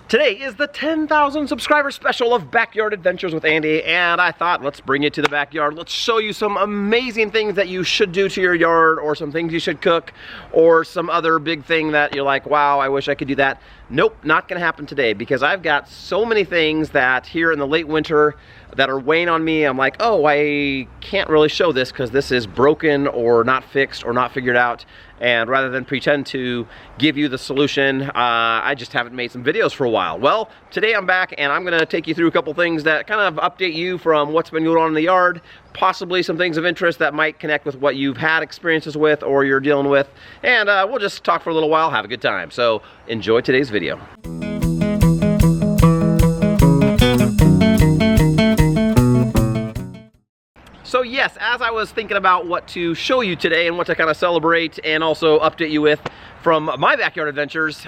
Today is the 10,000 subscriber special of Backyard Adventures with Andy, and I thought, let's bring you to the backyard. Let's show you some amazing things that you should do to your yard, or some things you should cook, or some other big thing that you're like, wow, I wish I could do that. Nope, not gonna happen today, because I've got so many things that here in the late winter that are weighing on me. I'm like, oh, I can't really show this because this is broken or not fixed or not figured out. And rather than pretend to give you the solution, I just haven't made some videos for a while. Well, today I'm back and I'm gonna take you through a couple things that kind of update you from what's been going on in the yard, possibly some things of interest that might connect with what you've had experiences with or you're dealing with. And we'll just talk for a little while, have a good time. So enjoy today's video. So yes, as I was thinking about what to show you today and what to kind of celebrate and also update you with from my backyard adventures,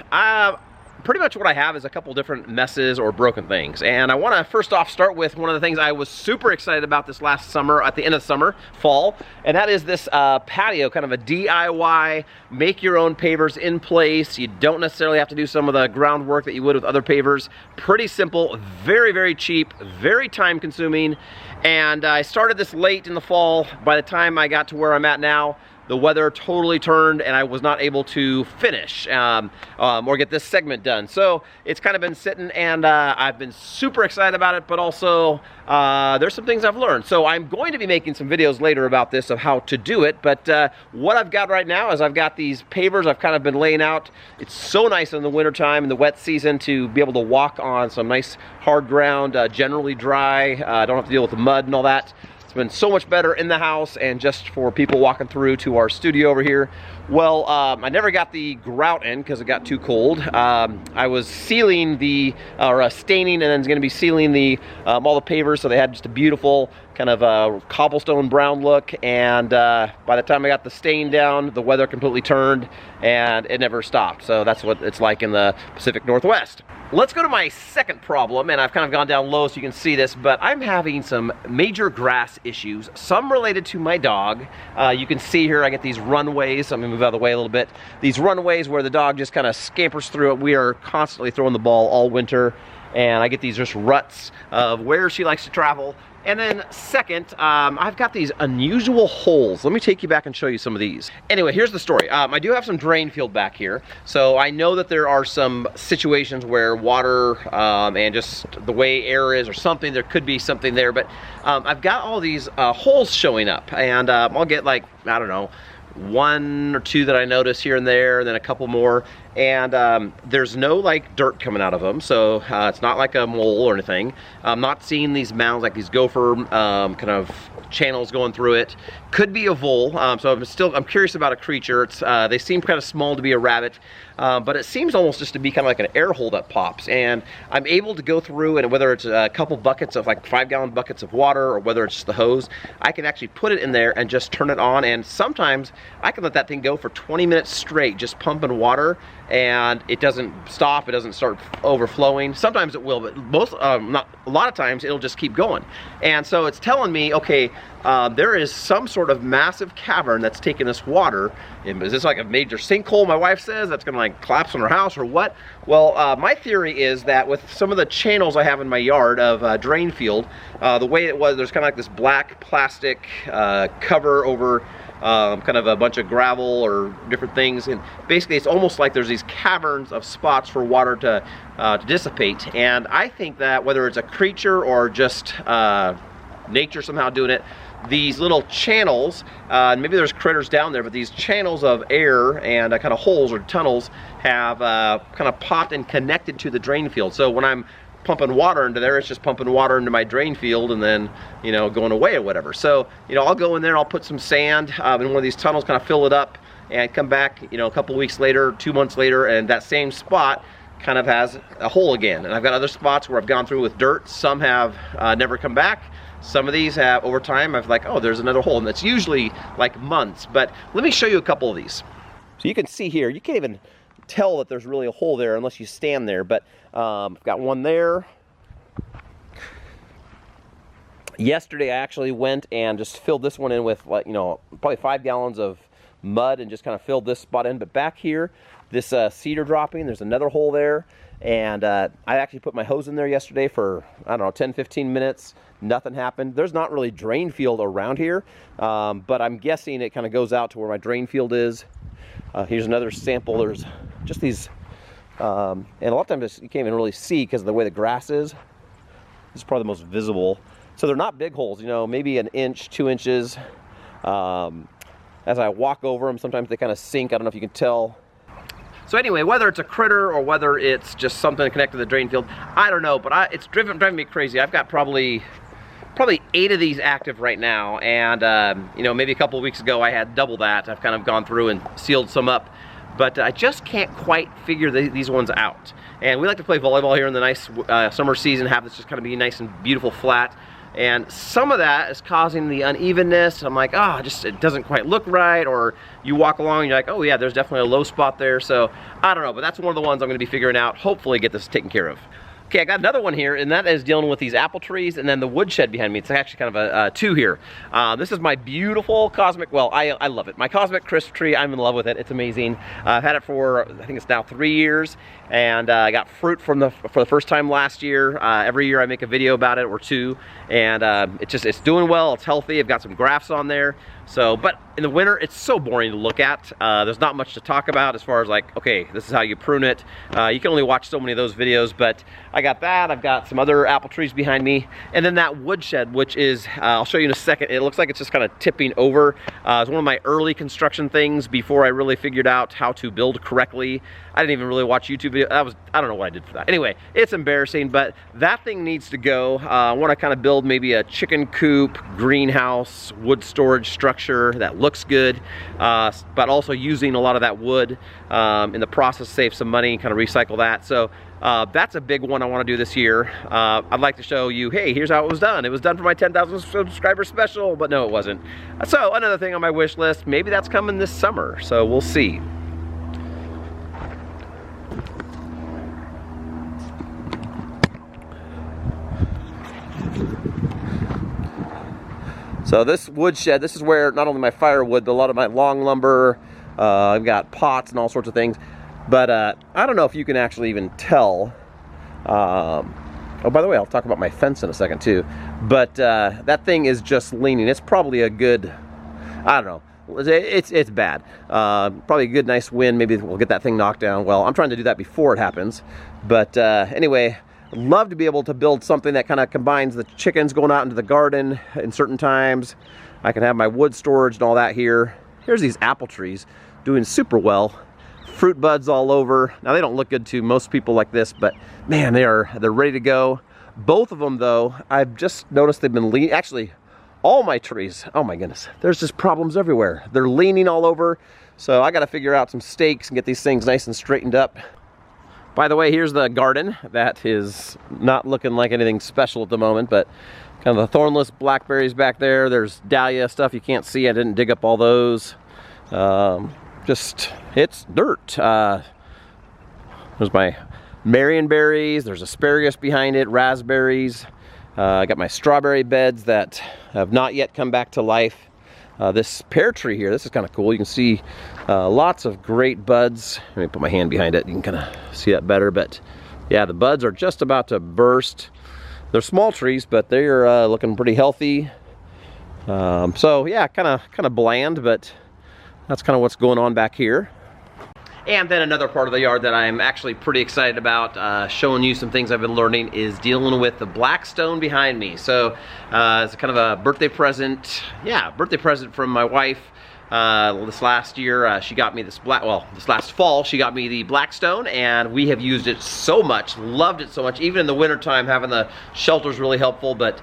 pretty much what I have is a couple different messes or broken things. And I want to first off start with one of the things I was super excited about this last summer, at the end of summer, fall, and that is this patio, kind of a DIY, make your own pavers in place. You don't necessarily have to do some of the groundwork that you would with other pavers. Pretty simple, very, very cheap, very time consuming. And I started this late in the fall. By the time I got to where I'm at now, the weather totally turned and I was not able to finish or get this segment done. So it's kind of been sitting, and I've been super excited about it, but also there's some things I've learned. So I'm going to be making some videos later about this, of how to do it. But what I've got right now is I've got these pavers I've kind of been laying out. It's so nice in the wintertime, in the wet season, to be able to walk on some nice hard ground, generally dry. I don't have to deal with the mud and all that. It's been so much better in the house and just for people walking through to our studio over here. Well, I never got the grout in because it got too cold. I was sealing the, staining, and then it's going to be sealing the all the pavers, so they had just a beautiful kind of cobblestone brown look. And by the time I got the stain down, the weather completely turned and it never stopped. So that's what it's like in the Pacific Northwest. Let's go to my second problem, and I've kind of gone down low so you can see this, but I'm having some major grass issues, some related to my dog. You can see here I get these runways. I'm gonna move out of the way a little bit. These runways where the dog just kind of scampers through it. We are constantly throwing the ball all winter, and I get these just ruts of where she likes to travel. And then second, I've got these unusual holes. Let me take you back and show you some of these. Anyway, here's the story. I do have some drain field back here. So I know that there are some situations where water and just the way air is or something, there could be something there. But I've got all these holes showing up. And I'll get like, I don't know, one or two that I notice here and there, and then a couple more. And there's no like dirt coming out of them, so it's not like a mole or anything. I'm not seeing these mounds, like these gopher kind of channels going through it. Could be a vole, so I'm curious about a creature. It's they seem kind of small to be a rabbit, but it seems almost just to be kind of like an air hole that pops. And I'm able to go through, and whether it's a couple buckets of like 5-gallon buckets of water, or whether it's just the hose, I can actually put it in there and just turn it on. And sometimes I can let that thing go for 20 minutes straight, just pumping water, and it doesn't stop, it doesn't start overflowing. Sometimes it will, but a lot of times it'll just keep going. And so it's telling me, okay, there is some sort of massive cavern that's taking this water. Is this like a major sinkhole, my wife says, that's gonna like collapse on her house or what? Well, my theory is that with some of the channels I have in my yard of drain field, the way it was, there's kind of like this black plastic cover over kind of a bunch of gravel or different things, and basically it's almost like there's these caverns of spots for water to dissipate. And I think that whether it's a creature or just nature somehow doing it, these little channels, maybe there's critters down there, but these channels of air and kind of holes or tunnels have kind of popped and connected to the drain field. So when I'm pumping water into there, it's just pumping water into my drain field and then, you know, going away or whatever. So, you know, I'll go in there, I'll put some sand in one of these tunnels, kind of fill it up, and come back, you know, a couple weeks later, 2 months later, and that same spot kind of has a hole again. And I've got other spots where I've gone through with dirt. Some have never come back. Some of these have, over time, I've like, oh, there's another hole, and that's usually like months. But let me show you a couple of these. So you can see here, you can't even tell that there's really a hole there unless you stand there, but I've got one there. Yesterday I actually went and just filled this one in with, like, you know, probably 5 gallons of mud and just kind of filled this spot in. But back here, this cedar dropping, there's another hole there. And I actually put my hose in there yesterday for, I don't know, 10-15 minutes. Nothing happened. There's not really drain field around here, but I'm guessing it kind of goes out to where my drain field is. Here's another sample. There's just these, and a lot of times you can't even really see because of the way the grass is. This is probably the most visible. So they're not big holes, you know, maybe an inch, 2 inches. As I walk over them, sometimes they kind of sink. I don't know if you can tell. So anyway, whether it's a critter or whether it's just something connected to the drain field, I don't know, but it's driving me crazy. I've got probably 8 of these active right now, and you know, maybe a couple of weeks ago I had double that. I've kind of gone through and sealed some up, but I just can't quite figure these ones out. And we like to play volleyball here in the nice summer season, have this just kind of be nice and beautiful flat. And some of that is causing the unevenness. I'm like, oh, it doesn't quite look right. Or you walk along and you're like, oh yeah, there's definitely a low spot there. So I don't know, but that's one of the ones I'm gonna be figuring out. Hopefully get this taken care of. Okay, I got another one here, and that is dealing with these apple trees and then the woodshed behind me. It's actually kind of a two here. This is my beautiful cosmic, well, I love it. My cosmic crisp tree, I'm in love with it. It's amazing. I've had it for, I think it's now 3 years, and I got fruit for the first time last year. Every year I make a video about it, or 2, and it's doing well, it's healthy. I've got some grafts on there. So, but in the winter, it's so boring to look at. There's not much to talk about as far as like, okay, this is how you prune it. You can only watch so many of those videos, but I got that. I've got some other apple trees behind me. And then that woodshed, which is, I'll show you in a second. It looks like it's just kind of tipping over. It's one of my early construction things before I really figured out how to build correctly. I didn't even really watch YouTube videos. I don't know what I did for that. Anyway, it's embarrassing, but that thing needs to go. I want to kind of build maybe a chicken coop, greenhouse, wood storage structure that looks good, but also using a lot of that wood in the process, save some money, kind of recycle that. So that's a big one I want to do this year. I'd like to show you, hey, here's how it was done. It was done for my 10,000 subscriber special, but no, it wasn't. So another thing on my wish list, maybe that's coming this summer, so we'll see. So this woodshed, this is where not only my firewood, but a lot of my long lumber, I've got pots and all sorts of things. But I don't know if you can actually even tell. Oh, by the way, I'll talk about my fence in a second too. But that thing is just leaning. It's probably a good, I don't know. It's bad. Probably a good, nice wind. Maybe we'll get that thing knocked down. Well, I'm trying to do that before it happens. But anyway, I'd love to be able to build something that kind of combines the chickens going out into the garden in certain times. I can have my wood storage and all that here. Here's these apple trees doing super well. Fruit buds all over. Now they don't look good to most people like this, but man, they're ready to go. Both of them though, I've just noticed they've been leaning. Actually, all my trees, oh my goodness, there's just problems everywhere. They're leaning all over. So I got to figure out some stakes and get these things nice and straightened up. By the way, here's the garden. That is not looking like anything special at the moment, but kind of the thornless blackberries back there. There's dahlia stuff you can't see. I didn't dig up all those. Just, it's dirt. There's my marionberries. There's asparagus behind it, raspberries. I got my strawberry beds that have not yet come back to life. This pear tree here, this is kind of cool. You can see lots of great buds. Let me put my hand behind it. You can kind of see that better, but yeah, the buds are just about to burst. They're small trees, but they're looking pretty healthy. So yeah, kind of bland, but that's kind of what's going on back here. And then another part of the yard that I'm actually pretty excited about, showing you some things I've been learning, is dealing with the black stone behind me. So it's kind of a birthday present, yeah, birthday present from my wife. This last year, she got me this this last fall, she got me the black stone, and we have used it so much, loved it so much. Even in the wintertime, having the shelter is really helpful, but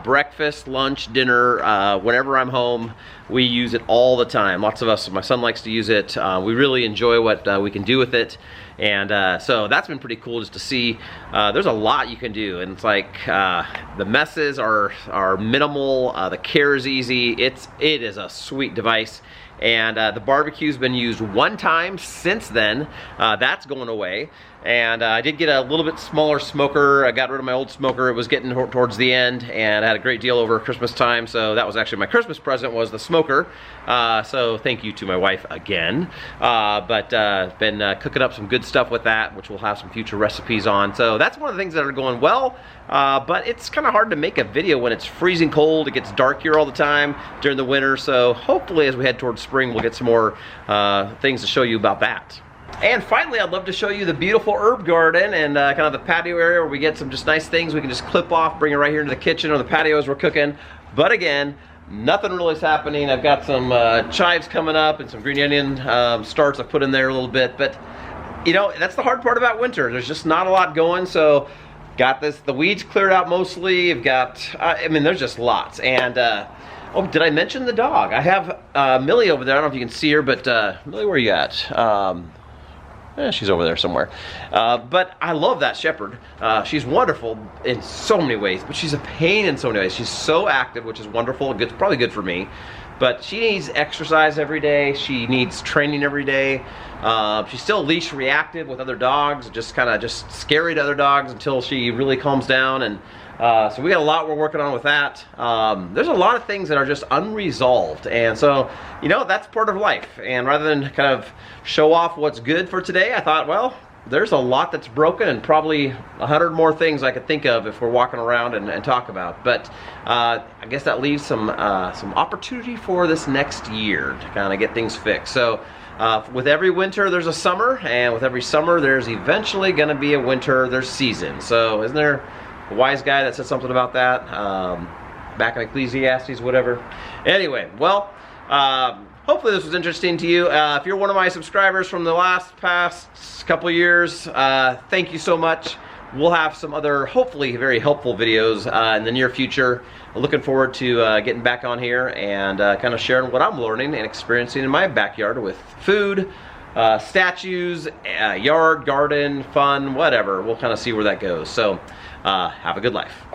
breakfast, lunch, dinner, whenever I'm home, we use it all the time. Lots of us, my son likes to use it. We really enjoy what we can do with it. And so that's been pretty cool just to see. There's a lot you can do, and it's like the messes are minimal, the care is easy. It is a sweet device. And the barbecue's been used one time since then. That's going away. And I did get a little bit smaller smoker. I got rid of my old smoker. It was getting towards the end, and I had a great deal over Christmas time. So that was actually my Christmas present, was the smoker. So thank you to my wife again. But been cooking up some good stuff with that, which we'll have some future recipes on. So that's one of the things that are going well. But it's kind of hard to make a video when it's freezing cold. It gets dark here all the time during the winter. So hopefully as we head towards spring, we'll get some more things to show you about that. And finally, I'd love to show you the beautiful herb garden and kind of the patio area where we get some just nice things we can just clip off, bring it right here into the kitchen or the patio as we're cooking. But again, nothing really is happening. I've got some chives coming up and some green onion starts I've put in there a little bit. But, you know, that's the hard part about winter. There's just not a lot going. So, got the weeds cleared out mostly. I've got, I mean, there's just lots. And, oh, did I mention the dog? I have Millie over there. I don't know if you can see her, but Millie, where are you at? She's over there somewhere. But I love that shepherd. She's wonderful in so many ways, but she's a pain in so many ways. She's so active, which is wonderful. It's probably good for me. But she needs exercise every day. She needs training every day. She's still leash reactive with other dogs, just kind of just scary to other dogs until she really calms down. And so we got a lot we're working on with that. There's a lot of things that are just unresolved, and so, you know, that's part of life. And rather than kind of show off what's good for today, I thought, well, there's a lot that's broken and probably 100 more things I could think of if we're walking around and talk about. But I guess that leaves some opportunity for this next year to kind of get things fixed. So with every winter there's a summer, and with every summer there's eventually going to be a winter. There's season. So isn't there a wise guy that said something about that back in Ecclesiastes, whatever? Anyway, well, hopefully this was interesting to you. If you're one of my subscribers from the past couple years, thank you so much. We'll have some other, hopefully, very helpful videos in the near future. Looking forward to getting back on here and kind of sharing what I'm learning and experiencing in my backyard with food, statues, yard, garden, fun, whatever. We'll kind of see where that goes. So have a good life.